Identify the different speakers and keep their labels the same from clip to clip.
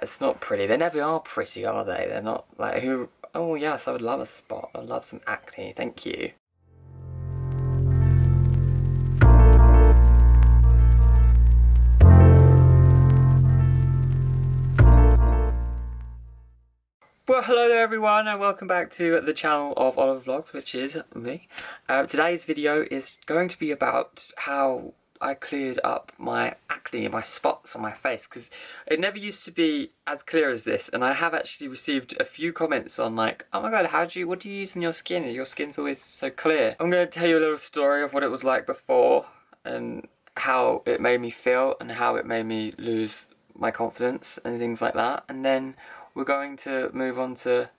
Speaker 1: It's not pretty. They never are pretty, are they? They're not like who. Oh yes, I would love a spot. I'd love some acne. Thank you. Well, hello there everyone, and welcome back to the channel of OliverVlogss, which is me. Today's video is going to be about how I cleared up my acne and my spots on my face, because it never used to be as clear as this, and I have actually received a few comments on like, oh my god, what do you use in your skin? Your skin's always so clear. I'm going to tell you a little story of what it was like before, and how it made me feel, and how it made me lose my confidence, and things like that, and then we're going to move on to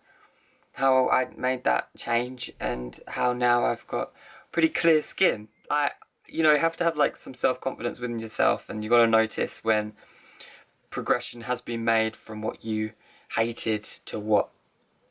Speaker 1: how I made that change, and how now I've got pretty clear skin. You know, you have to have like some self-confidence within yourself, and you got to notice when progression has been made from what you hated to what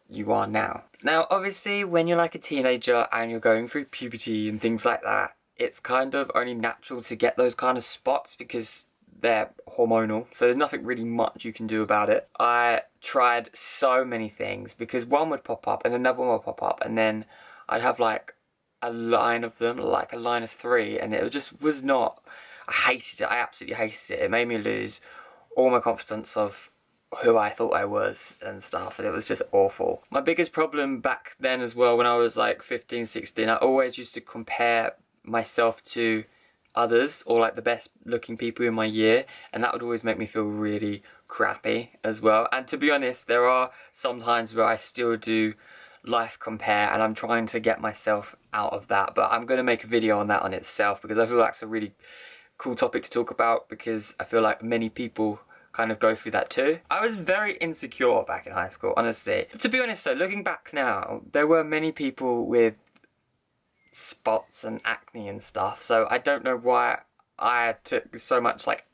Speaker 1: you are now. Now, obviously, when you're like a teenager and you're going through puberty and things like that, it's kind of only natural to get those kind of spots because they're hormonal, so there's nothing really much you can do about it. I tried so many things because one would pop up and another one would pop up, and then I'd have like a line of them, like a line of 3, and it just was not, I hated it. I absolutely hated it. It made me lose all my confidence of who I thought I was and stuff, and it was just awful. My biggest problem back then as well, when I was like 15, 16, I always used to compare myself to others, or like the best looking people in my year, and that would always make me feel really crappy as well. And to be honest, there are some times where I still do life compare, and I'm trying to get myself out of that, but I'm going to make a video on that on itself, because I feel like it's a really cool topic to talk about, because I feel like many people kind of go through that too. I was very insecure back in high school, honestly. To be honest though, looking back now, there were many people with spots and acne and stuff, so I don't know why I took so much like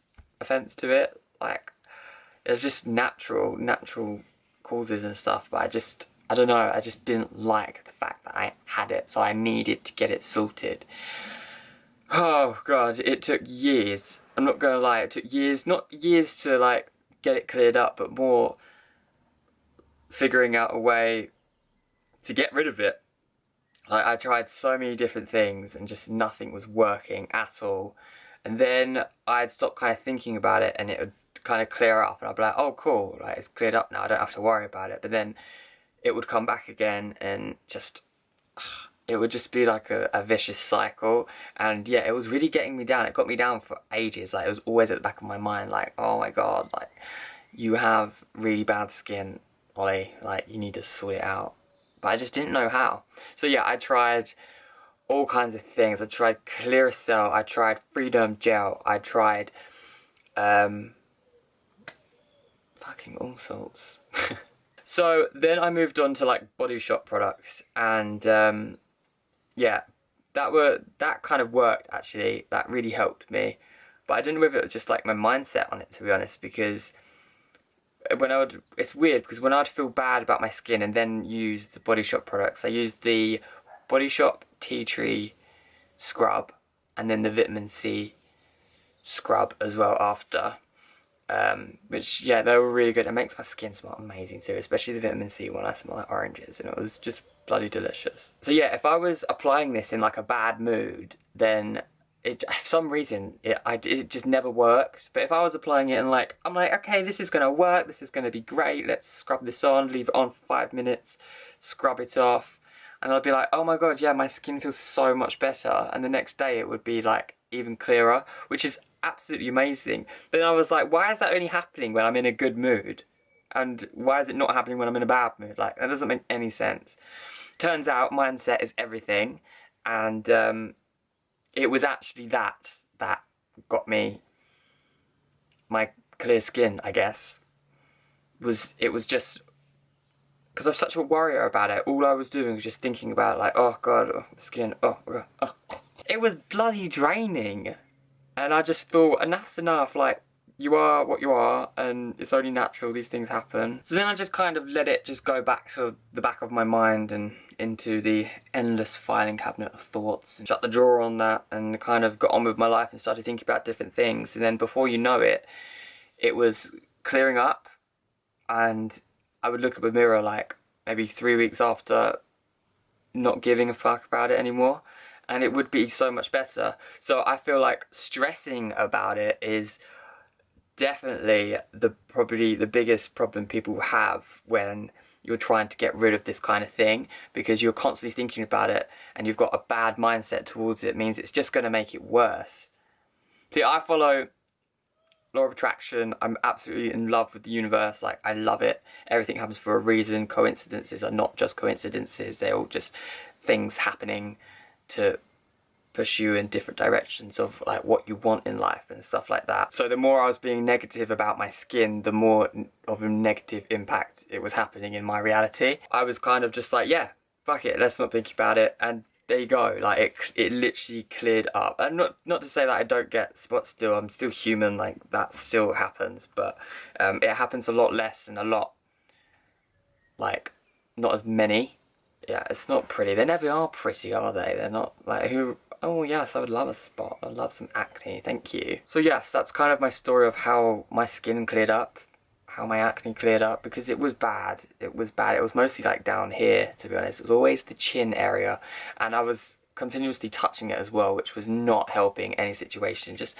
Speaker 1: offense to it. Like, it's just natural causes and stuff, but I don't know, I just didn't like the fact that I had it, so I needed to get it sorted. Oh god, it took years. I'm not gonna lie, it took years, not years to like get it cleared up, but more figuring out a way to get rid of it. Like, I tried so many different things and just nothing was working at all. And then I'd stop kind of thinking about it, and it would kind of clear up, and I'd be like, oh cool, like it's cleared up now, I don't have to worry about it. But then it would come back again, and just, it would just be like a vicious cycle. And yeah, it was really getting me down. It got me down for ages. Like, it was always at the back of my mind, like, oh my god, like, you have really bad skin, Ollie, like, you need to sort it out. But I just didn't know how. So yeah, I tried all kinds of things. I tried Clearasil, I tried Freedom Gel, I tried fucking all sorts. So then I moved on to like Body Shop products, and yeah, that kind of worked actually. That really helped me. But I don't know if it was just like my mindset on it, to be honest, because it's weird, because when I'd feel bad about my skin and then use the Body Shop products, I used the Body Shop Tea Tree scrub, and then the vitamin C scrub as well after, which, yeah, they were really good. It makes my skin smell amazing too, especially the vitamin C one. I smell like oranges, and it was just bloody delicious. So yeah, if I was applying this in like a bad mood, then for some reason, it just never worked. But if I was applying it and like, I'm like, okay, this is gonna work, this is gonna be great, let's scrub this on, leave it on for 5 minutes, scrub it off, and I'd be like, oh my god, yeah, my skin feels so much better. And the next day it would be like even clearer, which is absolutely amazing. But then I was like, why is that only happening when I'm in a good mood? And why is it not happening when I'm in a bad mood? Like, that doesn't make any sense. Turns out mindset is everything, and it was actually that got me my clear skin, I guess. It was just because I'm such a worrier about it. All I was doing was just thinking about like, oh god, oh, skin, oh god, oh. It was bloody draining, and I just thought, enough's enough. Like, you are what you are, and it's only natural, these things happen. So then I just kind of let it just go back to the back of my mind and into the endless filing cabinet of thoughts, and shut the drawer on that, and kind of got on with my life and started thinking about different things. And then before you know it, it was clearing up, and I would look at the mirror like maybe 3 weeks after, not giving a fuck about it anymore, and it would be so much better. So I feel like stressing about it is definitely probably the biggest problem people have when you're trying to get rid of this kind of thing, because you're constantly thinking about it and you've got a bad mindset towards it. It means it's just going to make it worse. See, I follow law of attraction. I'm absolutely in love with the universe. Like, I love it. Everything happens for a reason. Coincidences are not just coincidences. They're all just things happening to push you in different directions of like what you want in life and stuff like that. So the more I was being negative about my skin, the more of a negative impact it was happening in my reality. I was kind of just like, yeah, fuck it, let's not think about it, and there you go. Like, it literally cleared up. And not to say that I don't get spots still. I'm still human. Like, that still happens, but it happens a lot less and a lot, like, not as many. Yeah, it's not pretty. They never are pretty, are they? They're not like, who... Oh yes, I would love a spot. I'd love some acne, thank you. So yes, that's kind of my story of how my skin cleared up, how my acne cleared up, because it was bad. It was bad. It was mostly like down here, to be honest. It was always the chin area, and I was continuously touching it as well, which was not helping any situation. Just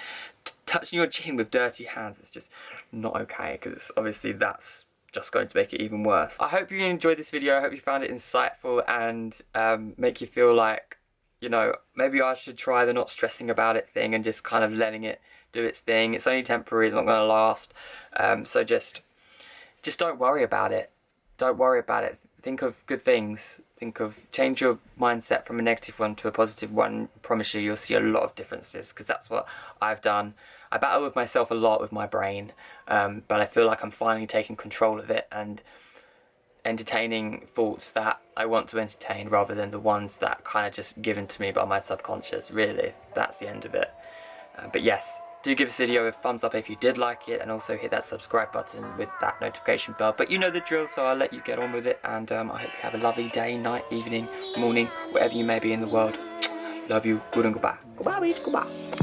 Speaker 1: touching your chin with dirty hands is just not okay, because obviously that's just going to make it even worse. I hope you enjoyed this video. I hope you found it insightful and make you feel like, you know, maybe I should try the not stressing about it thing and just kind of letting it do its thing. It's only temporary, it's not going to last. So just don't worry about it. Don't worry about it. Think of good things. Change your mindset from a negative one to a positive one. I promise you, you'll see a lot of differences, because that's what I've done. I battle with myself a lot with my brain, but I feel like I'm finally taking control of it and entertaining thoughts that I want to entertain rather than the ones that kind of just given to me by my subconscious. Really, that's the end of it. But yes, do give this video a thumbs up if you did like it, and also hit that subscribe button with that notification bell. But you know the drill, so I'll let you get on with it, and I hope you have a lovely day, night, evening, morning, wherever you may be in the world. Love you, good and goodbye. Goodbye, bitch, goodbye.